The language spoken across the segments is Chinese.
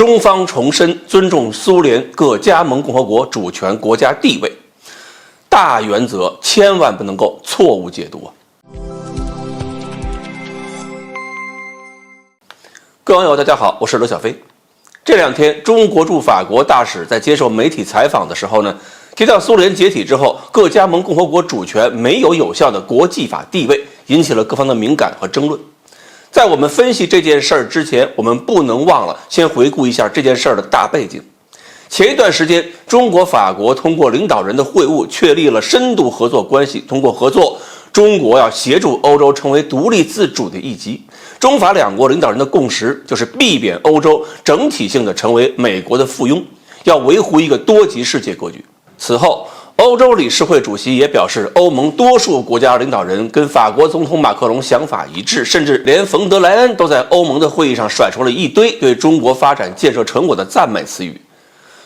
中方重申尊重苏联各加盟共和国主权国家地位，大原则千万不能够错误解读。各位网友大家好，我是罗小飞。这两天中国驻法国大使在接受媒体采访的时候呢，提到苏联解体之后各加盟共和国主权没有有效的国际法地位，引起了各方的敏感和争论。在我们分析这件事儿之前，我们不能忘了先回顾一下这件事儿的大背景。前一段时间，中国法国通过领导人的会晤确立了深度合作关系，通过合作，中国要协助欧洲成为独立自主的一极。中法两国领导人的共识就是避免欧洲整体性的成为美国的附庸，要维护一个多极世界格局。此后，欧洲理事会主席也表示，欧盟多数国家领导人跟法国总统马克龙想法一致，甚至连冯德莱恩都在欧盟的会议上甩出了一堆对中国发展建设成果的赞美词语。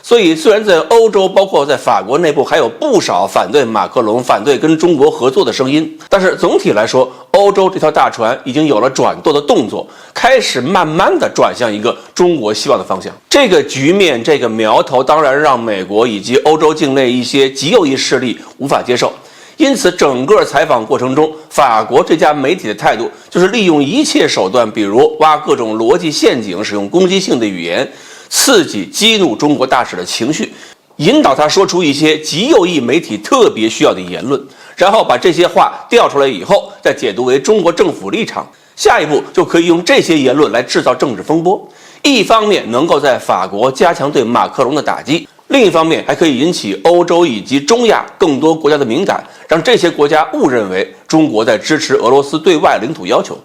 所以，虽然在欧洲，包括在法国内部，还有不少反对马克龙、反对跟中国合作的声音，但是总体来说，欧洲这条大船已经有了转舵的动作，开始慢慢的转向一个中国希望的方向。这个局面，这个苗头，当然让美国以及欧洲境内一些极右翼势力无法接受。因此，整个采访过程中，法国这家媒体的态度就是利用一切手段，比如挖各种逻辑陷阱，使用攻击性的语言，刺激激怒中国大使的情绪，引导他说出一些极右翼媒体特别需要的言论，然后把这些话调出来以后，再解读为中国政府立场。下一步就可以用这些言论来制造政治风波，一方面能够在法国加强对马克龙的打击，另一方面还可以引起欧洲以及中亚更多国家的敏感，让这些国家误认为中国在支持俄罗斯对外领土要求。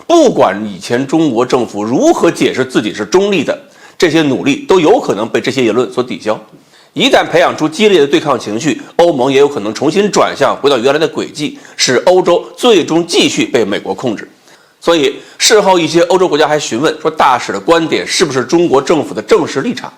不管以前中国政府如何解释自己是中立的，这些努力都有可能被这些言论所抵消。一旦培养出激烈的对抗情绪，欧盟也有可能重新转向，回到原来的轨迹，使欧洲最终继续被美国控制。所以事后一些欧洲国家还询问说，大使的观点是不是中国政府的正式立场。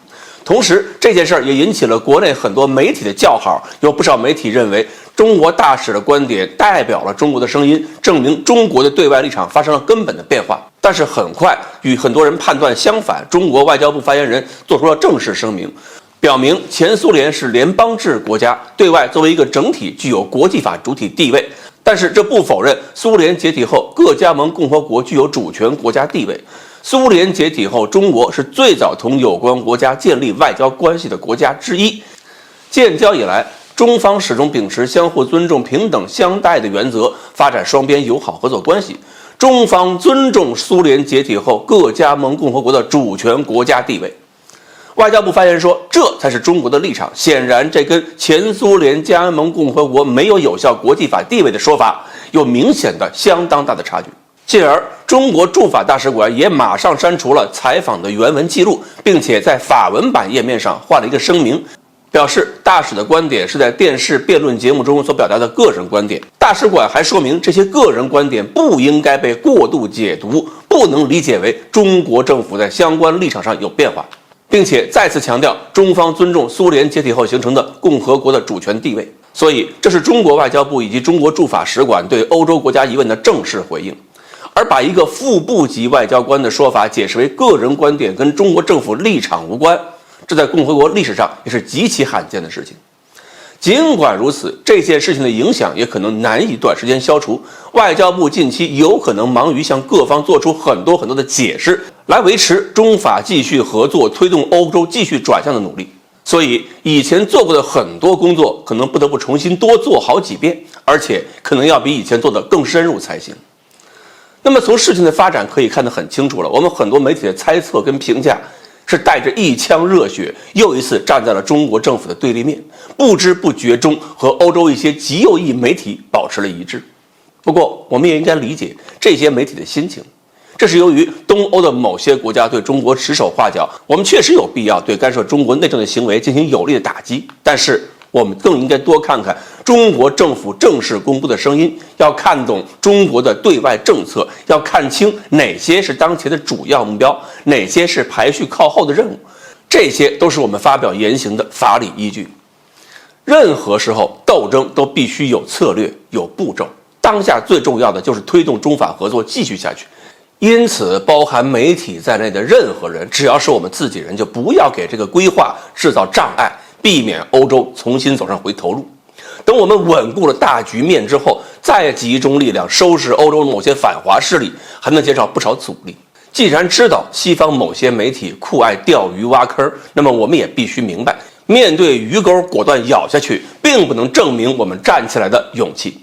同时，这件事儿也引起了国内很多媒体的叫好，有不少媒体认为中国大使的观点代表了中国的声音，证明中国的对外立场发生了根本的变化。但是很快与很多人判断相反，中国外交部发言人做出了正式声明，表明前苏联是联邦制国家，对外作为一个整体具有国际法主体地位，但是这不否认苏联解体后各加盟共和国具有主权国家地位。苏联解体后，中国是最早同有关国家建立外交关系的国家之一。建交以来，中方始终秉持相互尊重、平等相待的原则，发展双边友好合作关系。中方尊重苏联解体后各加盟共和国的主权国家地位。外交部发言人说，这才是中国的立场。显然，这跟前苏联加盟共和国没有有效国际法地位的说法有明显的相当大的差距。进而，中国驻法大使馆也马上删除了采访的原文记录，并且在法文版页面上换了一个声明，表示大使的观点是在电视辩论节目中所表达的个人观点。大使馆还说明，这些个人观点不应该被过度解读，不能理解为中国政府在相关立场上有变化，并且再次强调中方尊重苏联解体后形成的共和国的主权地位。所以，这是中国外交部以及中国驻法使馆对欧洲国家疑问的正式回应。而把一个副部级外交官的说法解释为个人观点跟中国政府立场无关，这在共和国历史上也是极其罕见的事情。尽管如此，这件事情的影响也可能难以短时间消除。外交部近期有可能忙于向各方做出很多的解释，来维持中法继续合作、推动欧洲继续转向的努力。所以，以前做过的很多工作，可能不得不重新多做好几遍，而且可能要比以前做得更深入才行。那么从事情的发展可以看得很清楚了，我们很多媒体的猜测跟评价是带着一腔热血，又一次站在了中国政府的对立面，不知不觉中和欧洲一些极右翼媒体保持了一致。不过我们也应该理解这些媒体的心情，这是由于东欧的某些国家对中国指手画脚，我们确实有必要对干涉中国内政的行为进行有力的打击，但是我们更应该多看看中国政府正式公布的声音，要看懂中国的对外政策，要看清哪些是当前的主要目标，哪些是排序靠后的任务，这些都是我们发表言行的法理依据。任何时候斗争都必须有策略、有步骤，当下最重要的就是推动中法合作继续下去，因此，包含媒体在内的任何人，只要是我们自己人，就不要给这个规划制造障碍，避免欧洲重新走上回头路。等我们稳固了大局面之后，再集中力量收拾欧洲某些反华势力，还能减少不少阻力。既然知道西方某些媒体酷爱钓鱼挖坑，那么我们也必须明白，面对鱼钩果断咬下去，并不能证明我们站起来的勇气。